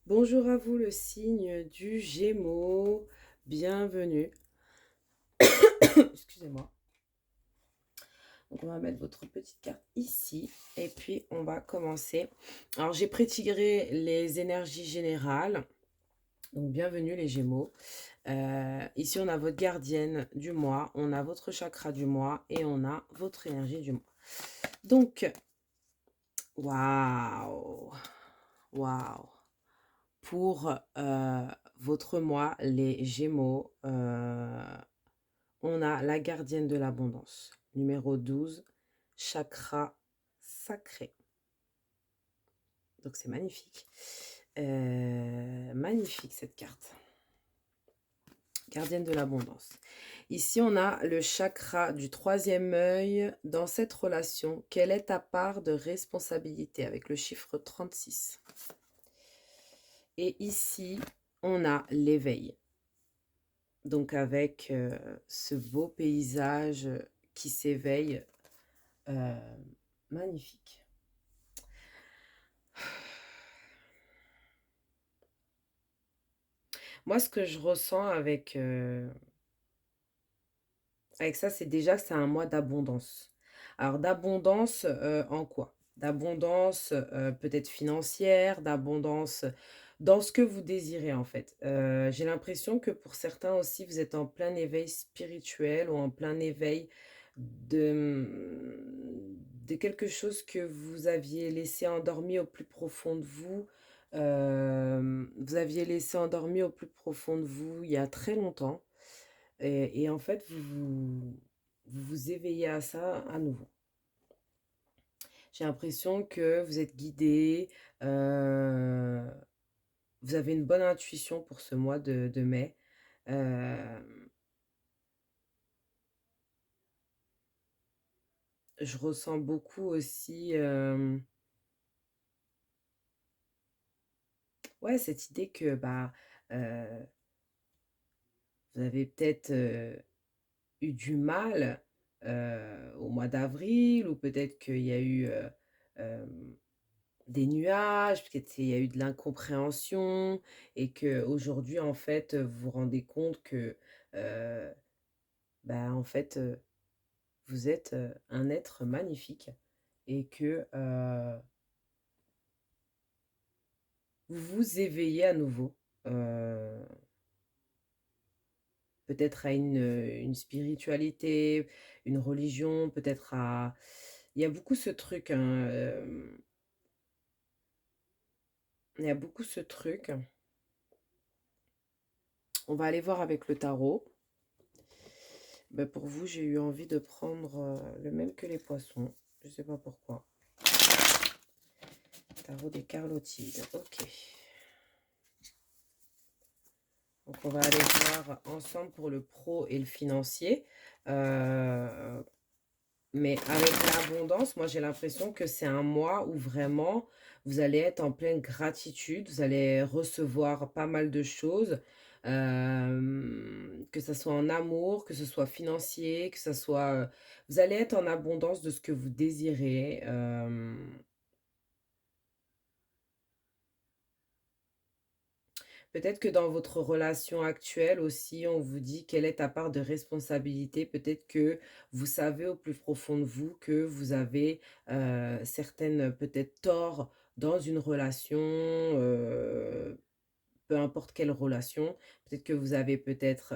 Bonjour à vous le signe du Gémeaux, bienvenue. Excusez-moi. Donc on va mettre votre petite carte ici et puis on va commencer. Alors j'ai prétiré les énergies générales, donc bienvenue les Gémeaux. Ici on a votre gardienne du mois, on a votre chakra du mois et on a votre énergie du mois. Donc, waouh, waouh. Pour votre mois, les Gémeaux, on a la gardienne de l'abondance. Numéro 12, chakra sacré. Donc c'est magnifique. Magnifique cette carte. Gardienne de l'abondance. Ici, on a le chakra du troisième œil. Dans cette relation, quelle est ta part de responsabilité avec le chiffre 36? Et ici, on a l'éveil. Donc avec ce beau paysage qui s'éveille, magnifique. Moi, ce que je ressens avec ça, c'est déjà que c'est un mois d'abondance. Alors d'abondance en quoi? D'abondance peut-être financière, d'abondance dans ce que vous désirez en fait. J'ai l'impression que pour certains aussi, vous êtes en plein éveil spirituel ou en plein éveil de quelque chose que vous aviez laissé endormi au plus profond de vous. Vous aviez laissé endormi au plus profond de vous il y a très longtemps. Et en fait, vous vous éveillez à ça à nouveau. J'ai l'impression que vous êtes guidé, vous avez une bonne intuition pour ce mois de mai. Je ressens beaucoup aussi, ouais, cette idée que bah, vous avez peut-être eu du mal au mois d'avril, ou peut-être qu'il y a eu euh, des nuages, peut-être qu'il y a eu de l'incompréhension et qu'aujourd'hui, en fait, vous vous rendez compte que, heu, bah, en fait, vous êtes, un être magnifique et que, vous vous éveillez à nouveau, heu, peut-être à une spiritualité, une religion, peut-être à il y a beaucoup ce truc, hein, il y a beaucoup ce truc. On va aller voir avec le tarot. Bah, pour vous, j'ai eu envie de prendre le même que les poissons. Je sais pas pourquoi. Tarot des Carlotides. Ok. Donc, on va aller voir ensemble pour le pro et le financier. Mais avec l'abondance, moi, j'ai l'impression que c'est un mois où vraiment, vous allez être en pleine gratitude. Vous allez recevoir pas mal de choses. Que ce soit en amour, que ce soit financier, que ce soit... vous allez être en abondance de ce que vous désirez. Peut-être que dans votre relation actuelle aussi, on vous dit quelle est ta part de responsabilité. Peut-être que vous savez au plus profond de vous que vous avez certaines peut-être torts dans une relation, peu importe quelle relation. Peut-être que vous avez peut-être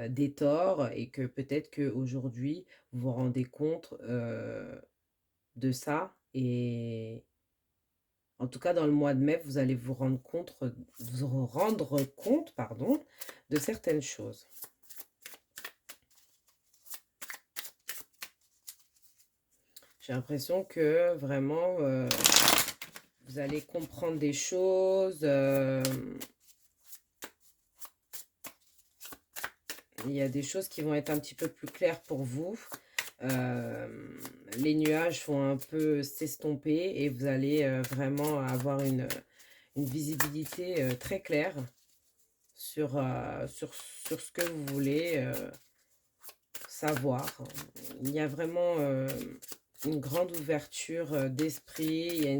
des torts et que peut-être qu'aujourd'hui, vous vous rendez compte de ça. Et en tout cas, dans le mois de mai, vous allez vous rendre compte, pardon, de certaines choses. J'ai l'impression que vraiment, vous allez comprendre des choses. Il y a des choses qui vont être un petit peu plus claires pour vous. Les nuages vont un peu s'estomper et vous allez vraiment avoir une visibilité très claire sur ce que vous voulez savoir. Il y a vraiment une grande ouverture, d'esprit.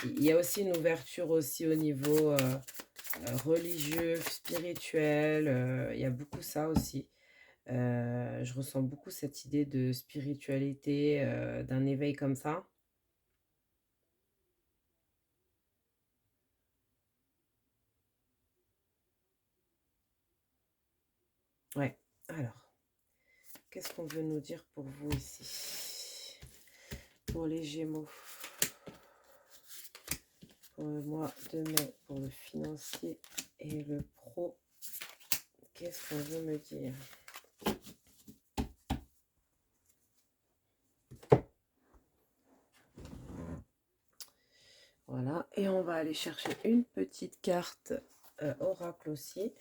Il y a aussi une ouverture aussi au niveau, religieux, spirituel, il y a beaucoup ça aussi. Je ressens beaucoup cette idée de spiritualité, d'un éveil comme ça. Ouais. Alors, qu'est-ce qu'on veut nous dire pour vous ici? Pour les Gémeaux, pour le mois de mai, pour le financier et le pro, qu'est-ce qu'on veut me dire? Voilà, et on va aller chercher une petite carte oracle aussi,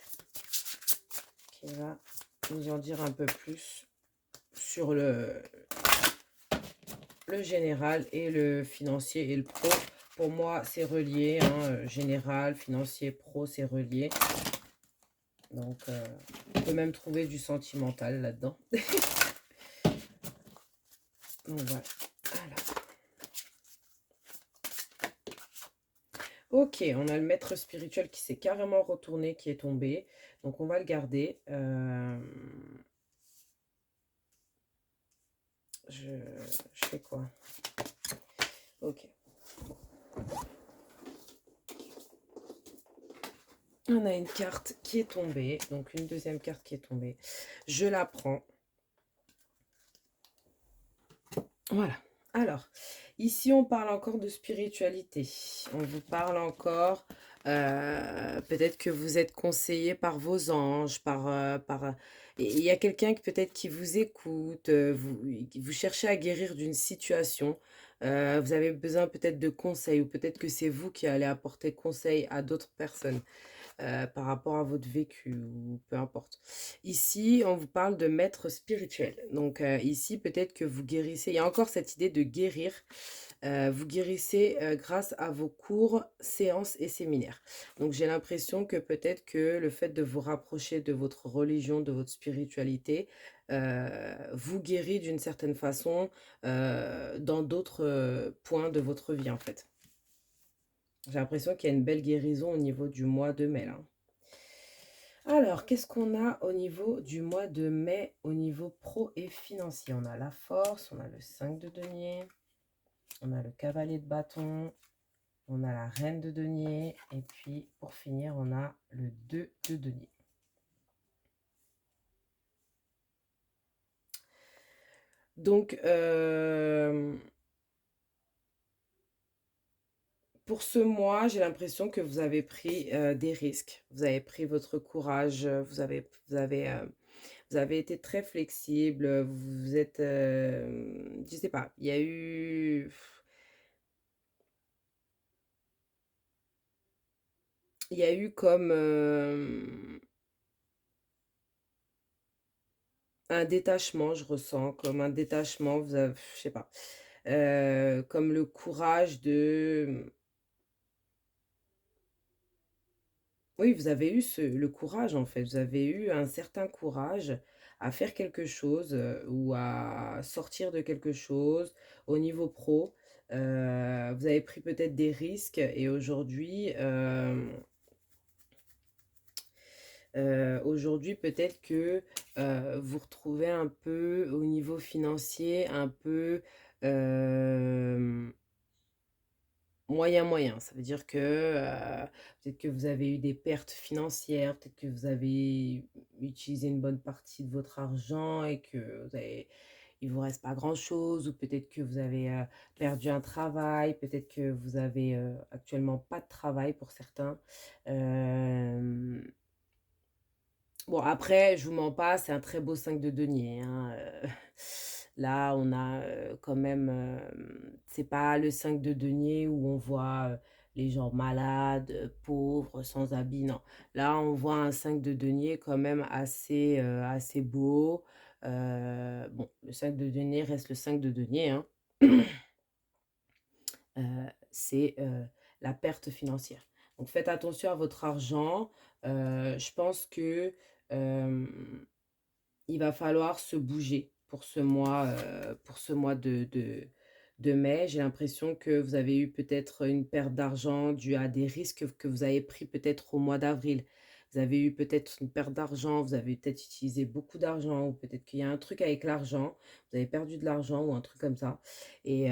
qui va nous en dire un peu plus sur le général et le financier et le pro. Pour moi, c'est relié, hein, général, financier, pro, c'est relié. Donc, on peut même trouver du sentimental là-dedans. Donc, voilà. Alors, ok, on a le maître spirituel qui s'est carrément retourné, qui est tombé. Donc, on va le garder. Je, je fais quoi? Ok. On a une carte qui est tombée, donc une deuxième carte qui est tombée. Je la prends. Voilà. Alors, ici, on parle encore de spiritualité. On vous parle encore, peut-être que vous êtes conseillé par vos anges, et il y a quelqu'un qui peut-être qui vous écoute, vous cherchez à guérir d'une situation, vous avez besoin peut-être de conseils ou peut-être que c'est vous qui allez apporter conseil à d'autres personnes par rapport à votre vécu ou peu importe. Ici, on vous parle de maître spirituel. Donc ici, peut-être que vous guérissez. Il y a encore cette idée de guérir. Vous guérissez grâce à vos cours, séances et séminaires. Donc j'ai l'impression que peut-être que le fait de vous rapprocher de votre religion, de votre spiritualité, vous guérit d'une certaine façon dans d'autres points de votre vie en fait. J'ai l'impression qu'il y a une belle guérison au niveau du mois de mai là. Alors, qu'est-ce qu'on a au niveau du mois de mai, au niveau pro et financier? On a la force, on a le 5 de denier, on a le cavalier de bâton, on a la reine de denier, et puis pour finir, on a le 2 de denier. Donc, pour ce mois, j'ai l'impression que vous avez pris des risques. Vous avez pris votre courage, vous avez été très flexible, vous êtes, je sais pas, il y a eu comme un détachement, je ressens, comme un détachement, vous avez, je sais pas, comme le courage de, oui, vous avez eu le courage en fait, vous avez eu un certain courage à faire quelque chose ou à sortir de quelque chose au niveau pro. Vous avez pris peut-être des risques et aujourd'hui, aujourd'hui peut-être que vous retrouvez un peu au niveau financier, un peu euh, moyen moyen. Ça veut dire que peut-être que vous avez eu des pertes financières, peut-être que vous avez utilisé une bonne partie de votre argent et que il vous reste pas grand-chose, ou peut-être que vous avez perdu un travail, peut-être que vous avez actuellement pas de travail pour certains. Euh, Bon, après, je vous mens pas, c'est un très beau 5 de denier, hein, là, on a quand même, c'est pas le 5 de denier où on voit les gens malades, pauvres, sans habit, non. Là, on voit un 5 de denier quand même assez beau. Bon, le 5 de denier reste le 5 de denier, hein. C'est la perte financière. Donc faites attention à votre argent. Je pense que euh, il va falloir se bouger pour ce mois de mai. J'ai l'impression que vous avez eu peut-être une perte d'argent due à des risques que vous avez pris peut-être au mois d'avril. Vous avez eu peut-être une perte d'argent, vous avez peut-être utilisé beaucoup d'argent ou peut-être qu'il y a un truc avec l'argent, vous avez perdu de l'argent ou un truc comme ça et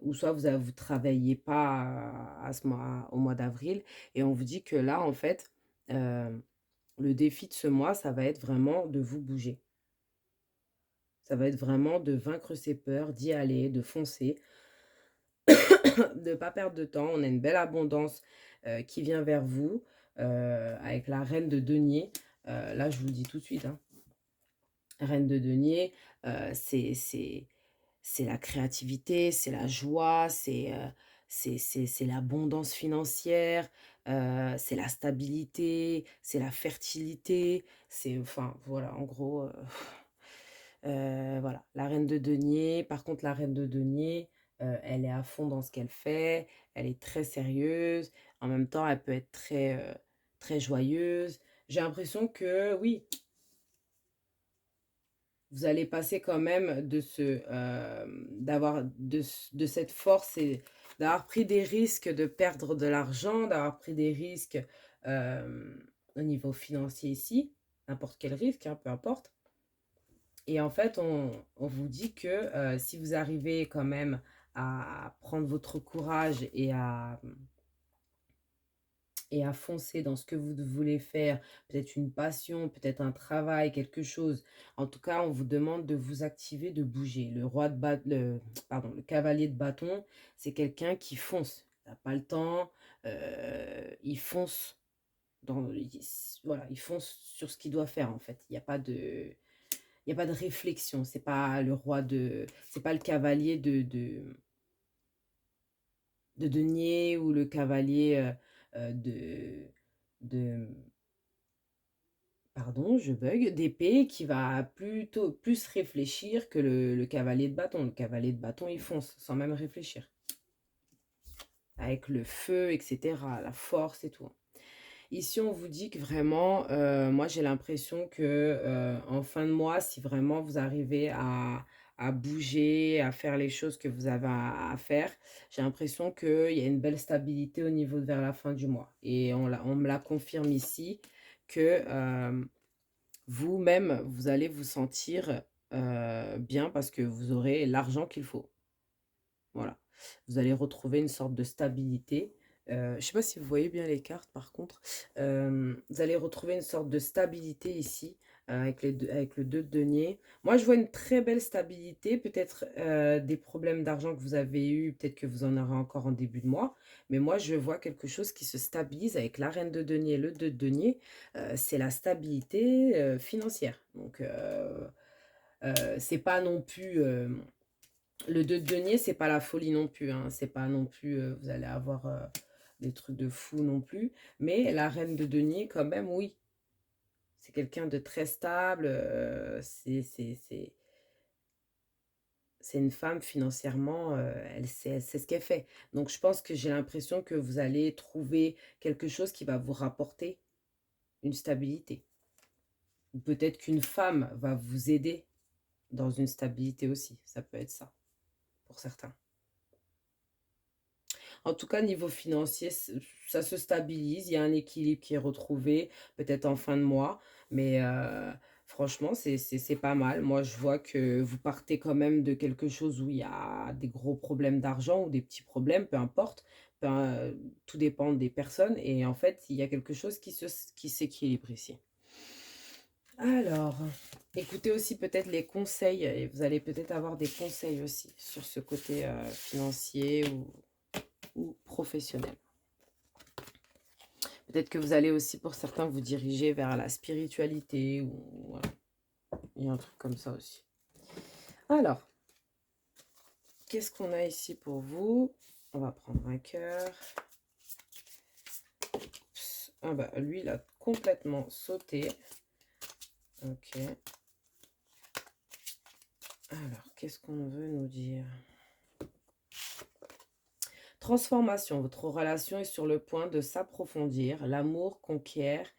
ou soit vous travailliez pas à ce mois au mois d'avril et on vous dit que là, en fait, le défi de ce mois, ça va être vraiment de vous bouger. Ça va être vraiment de vaincre ses peurs, d'y aller, de foncer, de pas perdre de temps. On a une belle abondance, qui vient vers vous, avec la reine de denier. Là, je vous le dis tout de suite, hein, reine de denier, c'est la créativité, c'est la joie, c'est l'abondance financière, c'est la stabilité, c'est la fertilité, c'est enfin, voilà, en gros, voilà, la reine de denier. Par contre, la reine de denier, elle est à fond dans ce qu'elle fait, elle est très sérieuse, en même temps, elle peut être très joyeuse. J'ai l'impression que oui, vous allez passer quand même d'avoir de cette force et d'avoir pris des risques de perdre de l'argent, d'avoir pris des risques, au niveau financier ici, n'importe quel risque, hein, peu importe. Et en fait, on vous dit que, si vous arrivez quand même à prendre votre courage et à foncer dans ce que vous voulez faire, peut-être une passion, peut-être un travail, quelque chose. En tout cas, on vous demande de vous activer, de bouger. Le cavalier de bâton, c'est quelqu'un qui fonce. Il n'a pas le temps, il fonce voilà, il fonce sur ce qu'il doit faire en fait. Il y a pas de réflexion, c'est pas le cavalier de denier ou le cavalier, de pardon, je bug, d'épée qui va plutôt plus réfléchir que le cavalier de bâton. Le cavalier de bâton, il fonce sans même réfléchir. Avec le feu, et cetera, la force et tout. Ici, on vous dit que vraiment, moi j'ai l'impression que, en fin de mois, si vraiment vous arrivez à bouger, à faire les choses que vous avez à faire, j'ai l'impression qu'il y a une belle stabilité au niveau vers la fin du mois. Et on me la confirme ici que vous-même, vous allez vous sentir bien parce que vous aurez l'argent qu'il faut. Voilà. Vous allez retrouver une sorte de stabilité. Je ne sais pas si vous voyez bien les cartes par contre. Vous allez retrouver une sorte de stabilité ici, avec le 2 de denier. Moi, je vois une très belle stabilité. Peut-être des problèmes d'argent que vous avez eu, peut-être que vous en aurez encore en début de mois. Mais moi, je vois quelque chose qui se stabilise avec la reine de denier et le 2 de denier. C'est la stabilité financière. Donc, c'est pas non plus... le 2 de denier, c'est pas la folie non plus, hein. C'est pas non plus, vous allez avoir, des trucs de fou non plus. Mais la reine de denier quand même, oui. C'est quelqu'un de très stable, c'est une femme financièrement, elle sait ce qu'elle fait. Donc je pense que j'ai l'impression que vous allez trouver quelque chose qui va vous rapporter une stabilité. Ou peut-être qu'une femme va vous aider dans une stabilité aussi. Ça peut être ça, pour certains. En tout cas, niveau financier, ça se stabilise, il y a un équilibre qui est retrouvé, peut-être en fin de mois, mais franchement, c'est pas mal. Moi, je vois que vous partez quand même de quelque chose où il y a des gros problèmes d'argent ou des petits problèmes, peu importe, tout dépend des personnes et en fait, il y a quelque chose qui s'équilibre ici. Alors, écoutez aussi peut-être les conseils et vous allez peut-être avoir des conseils aussi sur ce côté, financier ou professionnel. Peut-être que vous allez aussi, pour certains, vous diriger vers la spiritualité ou voilà, il y a un truc comme ça aussi. Alors, qu'est-ce qu'on a ici pour vous? On va prendre un cœur. Ah bah, lui, il a complètement sauté. Ok. Alors, qu'est-ce qu'on veut nous dire? Transformation. Votre relation est sur le point de s'approfondir. L'amour conquiert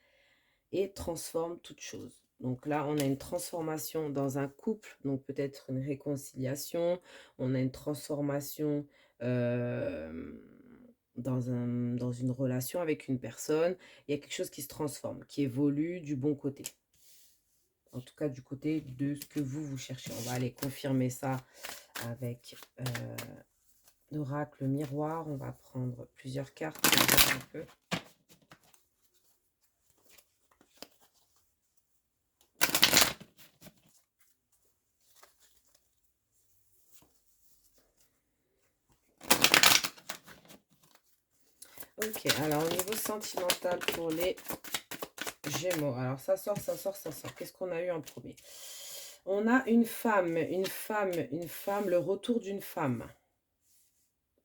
et transforme toute chose. Donc là, on a une transformation dans un couple, donc peut-être une réconciliation. On a une transformation, hem, dans une relation avec une personne. Il y a quelque chose qui se transforme, qui évolue du bon côté. En tout cas, du côté de ce que vous cherchez. On va aller confirmer ça avec, l'oracle miroir. On va prendre plusieurs cartes pour voir un peu. OK, alors au niveau sentimental pour les Gémeaux. Alors ça sort, ça sort, ça sort. Qu'est-ce qu'on a eu en premier? On a une femme, une femme, une femme, le retour d'une femme.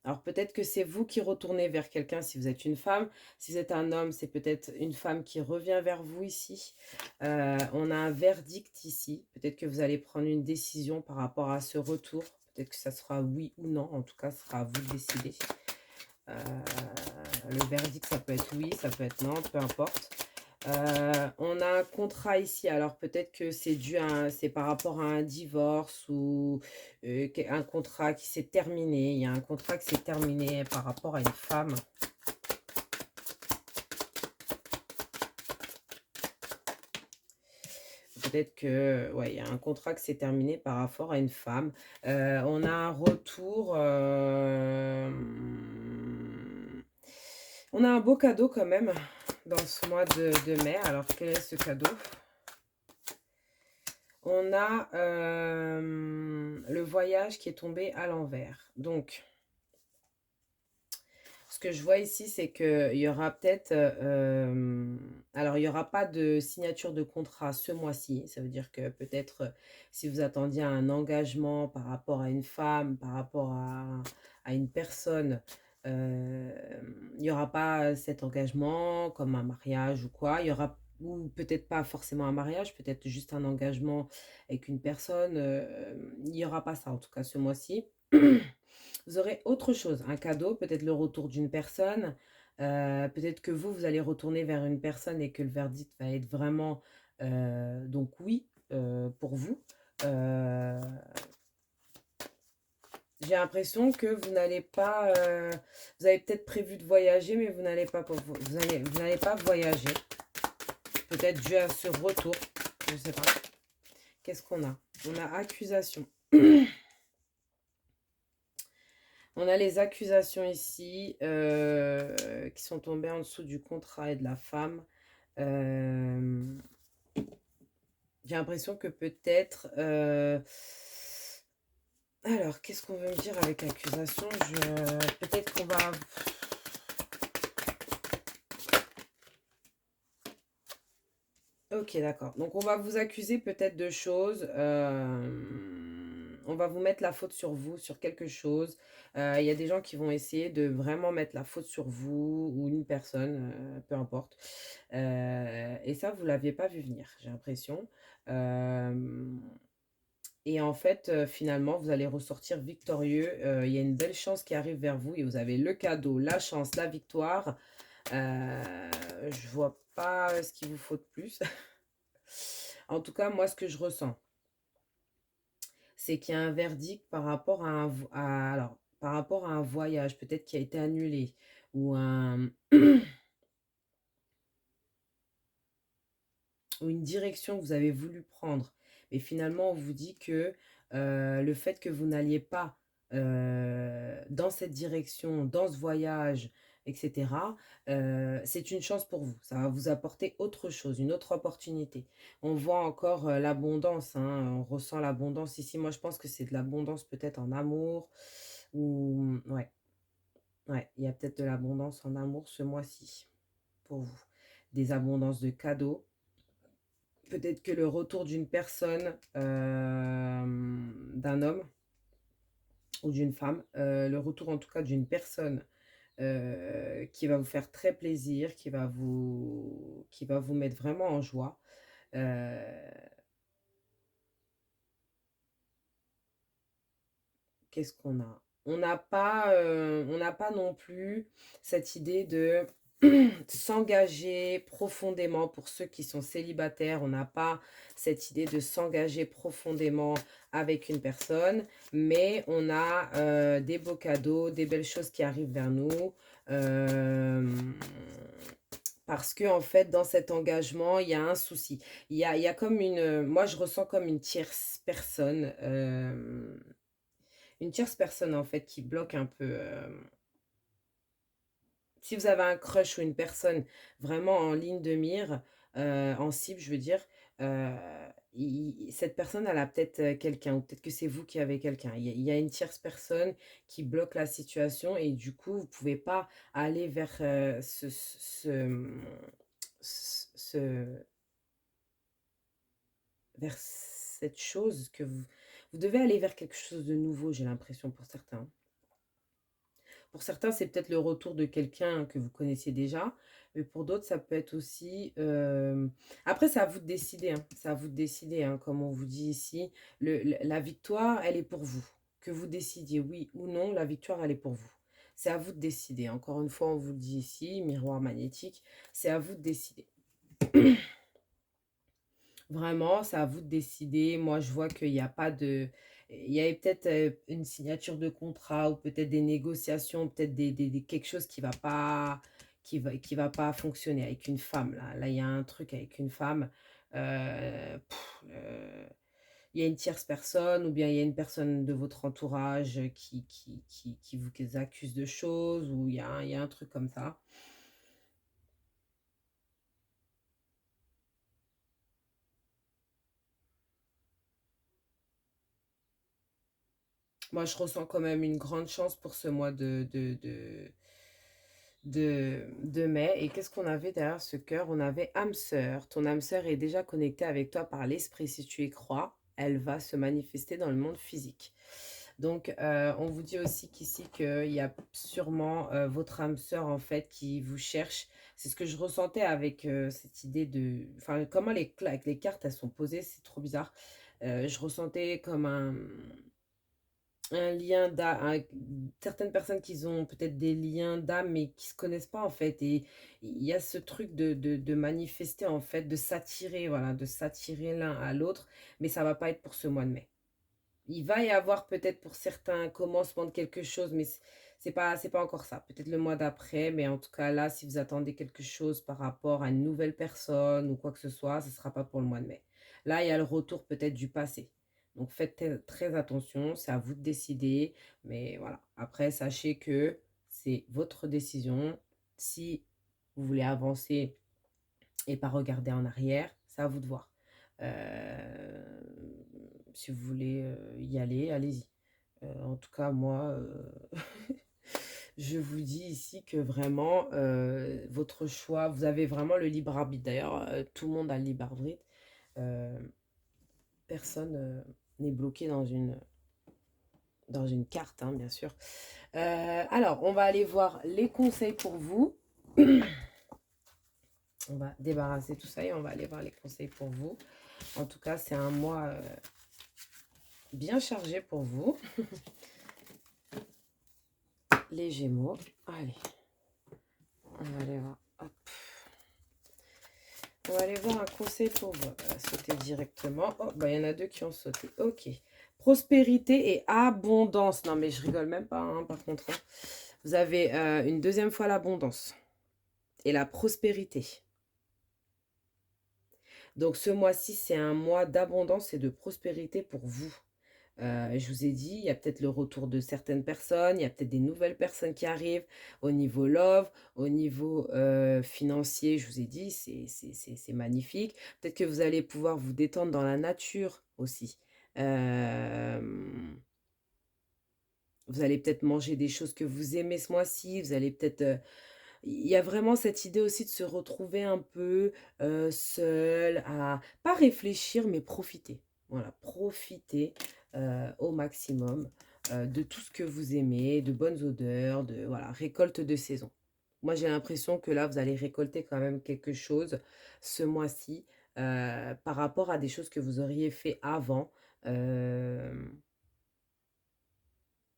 Alors peut-être que c'est vous qui retournez vers quelqu'un si vous êtes une femme. Si vous êtes un homme, c'est peut-être une femme qui revient vers vous ici. On a un verdict ici. Peut-être que vous allez prendre une décision par rapport à ce retour. Peut-être que ça sera oui ou non. En tout cas, ce sera à vous de décider. Le verdict, ça peut être oui, ça peut être non, peu importe. On a un contrat ici, alors peut-être que c'est dû à c'est par rapport à un divorce ou un contrat qui s'est terminé. Il y a un contrat qui s'est terminé par rapport à une femme. Peut-être que, ouais, il y a un contrat qui s'est terminé par rapport à une femme. On a un retour. On a un beau cadeau quand même dans ce mois de mai. Alors, quel est ce cadeau? On a le voyage qui est tombé à l'envers. Donc, ce que je vois ici, c'est qu'il y aura peut-être... alors, il n'y aura pas de signature de contrat ce mois-ci. Ça veut dire que peut-être si vous attendiez à un engagement par rapport à une femme, par rapport à une personne, il n'y aura pas cet engagement comme un mariage ou quoi. Il y aura, ou peut-être pas forcément un mariage, peut-être juste un engagement avec une personne. Il n'y aura pas ça en tout cas ce mois-ci. Vous aurez autre chose, un cadeau, peut-être le retour d'une personne. Peut-être que vous allez retourner vers une personne et que le verdict va être vraiment donc oui pour vous. Euh, j'ai l'impression que vous n'allez pas, vous avez peut-être prévu de voyager, mais vous n'allez pas voyager. Peut-être dû à ce retour, je ne sais pas. Qu'est-ce qu'on a? On a accusation. On a les accusations ici qui sont tombées en dessous du contrat et de la femme. Euh, j'ai l'impression que peut-être... alors, qu'est-ce qu'on veut me dire avec accusation? Peut-être qu'on va... Ok, d'accord. Donc, on va vous accuser peut-être de choses. On va vous mettre la faute sur vous, sur quelque chose. Il y a des gens qui vont essayer de vraiment mettre la faute sur vous ou une personne, peu importe. Et ça, vous ne l'aviez pas vu venir, j'ai l'impression. Et en fait, finalement, vous allez ressortir victorieux. Il y a une belle chance qui arrive vers vous et vous avez le cadeau, la chance, la victoire. Je vois pas ce qu'il vous faut de plus. En tout cas, moi, ce que je ressens, c'est qu'il y a un verdict par rapport alors, par rapport à un voyage, peut-être qui a été annulé, ou ou une direction que vous avez voulu prendre. Mais finalement, on vous dit que le fait que vous n'alliez pas dans cette direction, dans ce voyage, etc., c'est une chance pour vous. Ça va vous apporter autre chose, une autre opportunité. On voit encore l'abondance, hein, on ressent l'abondance ici. Moi, je pense que c'est de l'abondance peut-être en amour, ou ouais, ouais, il y a peut-être de l'abondance en amour ce mois-ci pour vous. Des abondances de cadeaux. Peut-être que le retour d'une personne, d'un homme ou d'une femme, le retour en tout cas d'une personne qui va vous faire très plaisir, qui va vous mettre vraiment en joie. Euh, Qu'est-ce qu'on a? On n'a pas non plus cette idée de s'engager profondément pour ceux qui sont célibataires. On n'a pas cette idée de s'engager profondément avec une personne, mais on a des beaux cadeaux, des belles choses qui arrivent vers nous. Parce que en fait, dans cet engagement, il y a un souci. Il y a comme moi, je ressens comme une tierce personne, en fait, qui bloque un peu. Si vous avez un crush ou une personne vraiment en ligne de mire, en cible, je veux dire, heu, cette personne, elle a peut-être quelqu'un, ou peut-être que c'est vous qui avez quelqu'un. Il y a une tierce personne qui bloque la situation, et du coup, vous pouvez pas aller vers ce vers cette chose que vous devez aller vers quelque chose de nouveau, j'ai l'impression, pour certains. Pour certains, c'est peut-être le retour de quelqu'un que vous connaissiez déjà, mais pour d'autres, ça peut être aussi, après, c'est à vous de décider, hein, c'est à vous de décider, hein, comme on vous dit ici. La victoire, elle est pour vous. Que vous décidiez oui ou non, la victoire, elle est pour vous. C'est à vous de décider. Encore une fois, on vous le dit ici, miroir magnétique, c'est à vous de décider. Vraiment, c'est à vous de décider. Moi, je vois qu'il y a pas de il y avait peut-être, une signature de contrat, ou peut-être des négociations, peut-être quelque chose qui va pas fonctionner avec une femme là. Là, il y a un truc avec une femme, il y a une tierce personne, ou bien il y a une personne de votre entourage qui vous accuse de choses, ou il y a un truc comme ça. Moi, je ressens quand même une grande chance pour ce mois de mai. Et qu'est-ce qu'on avait derrière ce cœur? On avait âme sœur. Ton âme sœur est déjà connectée avec toi par l'esprit. Si tu y crois, elle va se manifester dans le monde physique. Donc, on vous dit aussi qu'ici, qu'il y a sûrement votre âme sœur, en fait, qui vous cherche. C'est ce que je ressentais avec cette idée de... Enfin, comment avec les cartes, elles sont posées, c'est trop bizarre. Je ressentais comme un lien d'âme, certaines personnes qui ont peut-être des liens d'âme, mais qui se connaissent pas, en fait. Et il y a ce truc de manifester, en fait, de s'attirer, voilà, de s'attirer l'un à l'autre, mais ça va pas être pour ce mois de mai. Il va y avoir peut-être pour certains un commencement de quelque chose, mais c'est pas encore ça. Peut-être le mois d'après, mais en tout cas là, si vous attendez quelque chose par rapport à une nouvelle personne ou quoi que ce soit, ce ne sera pas pour le mois de mai. Là, il y a le retour peut-être du passé. Donc faites très attention, c'est à vous de décider. Mais voilà, après, sachez que c'est votre décision. Si vous voulez avancer et pas regarder en arrière, c'est à vous de voir. Si vous voulez y aller, allez-y. En tout cas, moi, je vous dis ici que vraiment, votre choix, vous avez vraiment le libre arbitre. D'ailleurs, tout le monde a le libre arbitre. Euh, Personne n'est bloqué dans une carte, hein, bien sûr. Alors, on va aller voir les conseils pour vous. On va débarrasser tout ça et on va aller voir les conseils pour vous. En tout cas, c'est un mois bien chargé pour vous, les Gémeaux. Allez, on va aller voir. Hop. On va aller voir un conseil pour vous. Sauter directement. Oh, bah, il y en a deux qui ont sauté. Ok. Prospérité et abondance. Non, mais je rigole même pas, hein, par contre, hein. Vous avez une deuxième fois l'abondance et la prospérité. Donc, ce mois-ci, c'est un mois d'abondance et de prospérité pour vous. Je vous ai dit, il y a peut-être le retour de certaines personnes, il y a peut-être des nouvelles personnes qui arrivent au niveau love, au niveau financier, je vous ai dit, c'est magnifique. Peut-être que vous allez pouvoir vous détendre dans la nature aussi. Euh, Vous allez peut-être manger des choses que vous aimez ce mois-ci, vous allez peut-être... il y a vraiment cette idée aussi de se retrouver un peu seul, à pas réfléchir, mais profiter. Voilà, profiter au maximum de tout ce que vous aimez, de bonnes odeurs, de voilà, récolte de saison. Moi, j'ai l'impression que là, vous allez récolter quand même quelque chose ce mois-ci par rapport à des choses que vous auriez fait avant.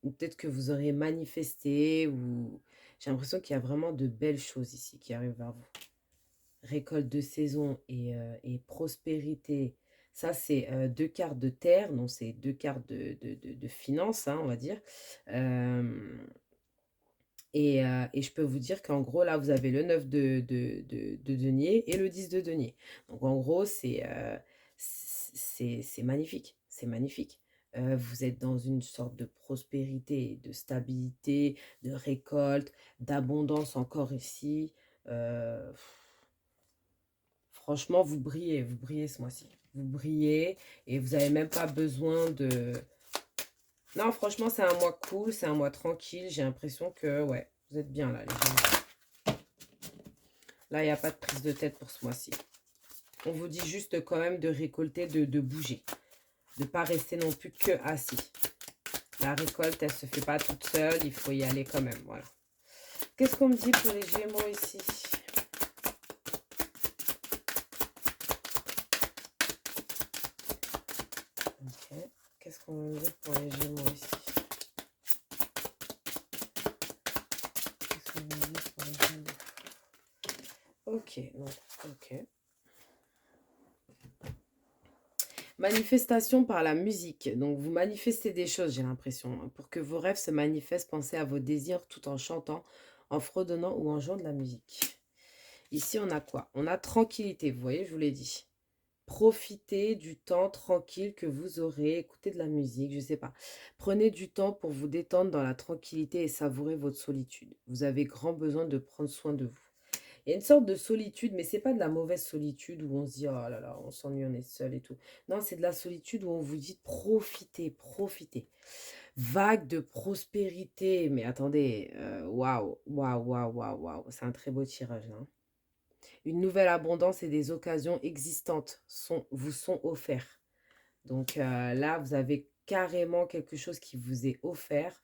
Ou peut-être que vous auriez manifesté, ou J'ai l'impression qu'il y a vraiment de belles choses ici qui arrivent vers vous. Récolte de saison et prospérité. Ça, c'est 2 cartes de terre, donc c'est 2 cartes de finances, hein, on va dire. Et je peux vous dire qu'en gros, là, vous avez le 9 de denier et le 10 de denier. Donc, en gros, c'est magnifique. C'est magnifique. Vous êtes dans une sorte de prospérité, de stabilité, de récolte, d'abondance encore ici. Euh, Franchement, vous brillez ce mois-ci. Vous brillez et vous n'avez même pas besoin de... Non, franchement, c'est un mois cool, c'est un mois tranquille. J'ai l'impression que, ouais, vous êtes bien là, les gens. Là, il n'y a pas de prise de tête pour ce mois-ci. On vous dit juste quand même de récolter, de bouger. De ne pas rester non plus que assis. La récolte, elle ne se fait pas toute seule. Il faut y aller quand même, voilà. Qu'est-ce qu'on me dit pour les Gémeaux ici? Ok. Qu'est-ce qu'on me dit pour les Gémeaux ici? Qu'est-ce qu'on me dit pour les Gémeaux? Ok, donc, ok. Manifestation par la musique. Donc, vous manifestez des choses, j'ai l'impression. Pour que vos rêves se manifestent, pensez à vos désirs tout en chantant, en fredonnant ou en jouant de la musique. Ici, on a quoi? On a tranquillité, vous voyez, je vous l'ai dit. Profitez du temps tranquille que vous aurez, écoutez de la musique, je ne sais pas. Prenez du temps pour vous détendre dans la tranquillité et savourer votre solitude. Vous avez grand besoin de prendre soin de vous. Il y a une sorte de solitude, mais c'est pas de la mauvaise solitude où on se dit, oh là là, on s'ennuie, on est seul et tout. Non, c'est de la solitude où on vous dit, profitez, profitez. Vague de prospérité. Mais attendez, waouh, waouh, waouh, waouh, waouh. C'est un très beau tirage, là, hein. Une nouvelle abondance et des occasions existantes vous sont offerts. Donc là, vous avez carrément quelque chose qui vous est offert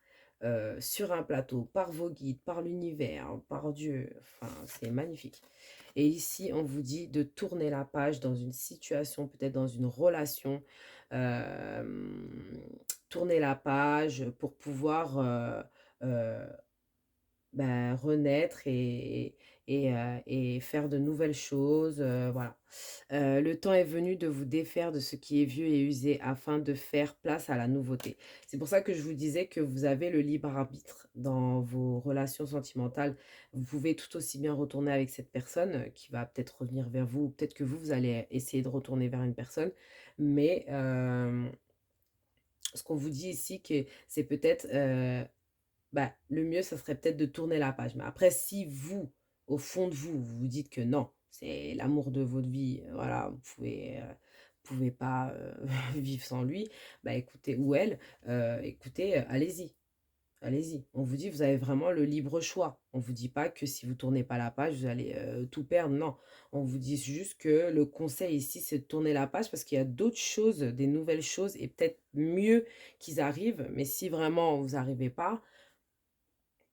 sur un plateau, par vos guides, par l'univers, par Dieu. Enfin, c'est magnifique. Et ici, on vous dit de tourner la page dans une situation, peut-être dans une relation. euh, Tourner la page pour pouvoir euh, renaître et faire de nouvelles choses. Voilà. Le temps est venu de vous défaire de ce qui est vieux et usé afin de faire place à la nouveauté. C'est pour ça que je vous disais que vous avez le libre arbitre dans vos relations sentimentales. Vous pouvez tout aussi bien retourner avec cette personne qui va peut-être revenir vers vous, ou peut-être que vous allez essayer de retourner vers une personne. Mais ce qu'on vous dit ici, que c'est peut-être le mieux, ça serait peut-être de tourner la page. Mais après, si vous, au fond de vous, vous vous dites que non, c'est l'amour de votre vie, voilà, pouvez pas vivre sans lui, bah écoutez, ou elle, écoutez, allez-y, allez-y. On vous dit, vous avez vraiment le libre choix. On vous dit pas que si vous tournez pas la page, vous allez tout perdre. Non, on vous dit juste que le conseil ici, c'est de tourner la page parce qu'il y a d'autres choses, des nouvelles choses, et peut-être mieux qu'ils arrivent. Mais si vraiment vous n'arrivez pas,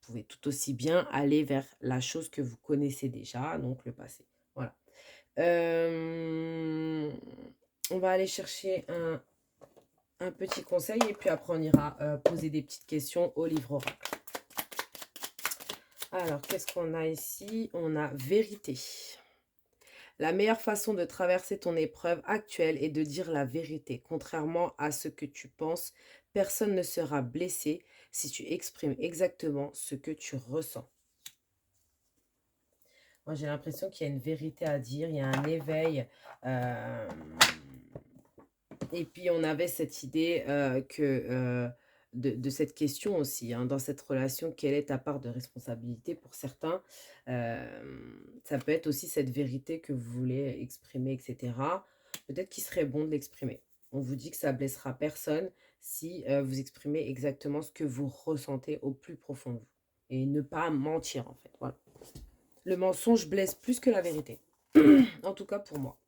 vous pouvez tout aussi bien aller vers la chose que vous connaissez déjà, donc le passé. Voilà. Euh, on va aller chercher un petit conseil et puis après on ira poser des petites questions au livre oracle. Alors, qu'est-ce qu'on a ici? On a vérité. La meilleure façon de traverser ton épreuve actuelle est de dire la vérité. Contrairement à ce que tu penses, personne ne sera blessé si tu exprimes exactement ce que tu ressens. Moi, j'ai l'impression qu'il y a une vérité à dire, il y a un éveil. euh, Et puis, on avait cette idée de cette question aussi, hein, dans cette relation, quelle est ta part de responsabilité pour certains? Ça peut être aussi cette vérité que vous voulez exprimer, etc. Peut-être qu'il serait bon de l'exprimer. On vous dit que ça blessera personne si vous exprimez exactement ce que vous ressentez au plus profond de vous. Et ne pas mentir, en fait. Voilà. Le mensonge blesse plus que la vérité. En tout cas pour moi.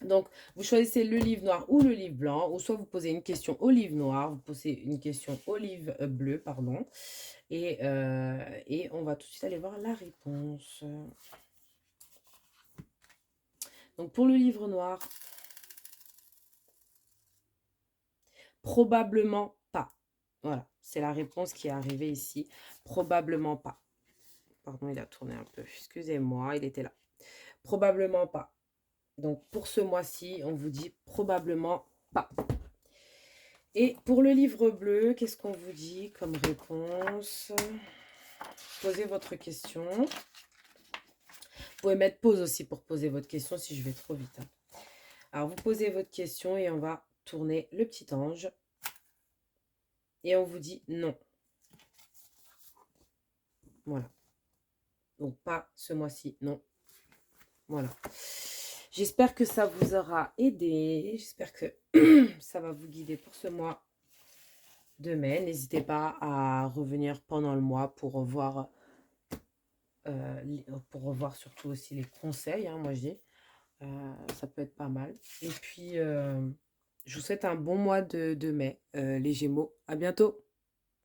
Donc, vous choisissez le livre noir ou le livre blanc, ou soit vous posez une question au livre noir, vous posez une question au livre bleu, pardon, et on va tout de suite aller voir la réponse. Donc, pour le livre noir, probablement pas. Voilà, c'est la réponse qui est arrivée ici. Probablement pas. Pardon, il a tourné un peu. Excusez-moi, il était là. Probablement pas. Donc, pour ce mois-ci, on vous dit probablement pas. Et pour le livre bleu, qu'est-ce qu'on vous dit comme réponse? Posez votre question. Vous pouvez mettre pause aussi pour poser votre question si je vais trop vite, hein. Alors, vous posez votre question et on va tourner le petit ange. Et on vous dit non. Voilà. Donc, pas ce mois-ci, non. Voilà. J'espère que ça vous aura aidé. J'espère que ça va vous guider pour ce mois de mai. N'hésitez pas à revenir pendant le mois pour revoir surtout aussi les conseils, hein, moi je dis. Ça peut être pas mal. Et puis, je vous souhaite un bon mois de mai, les Gémeaux. À bientôt!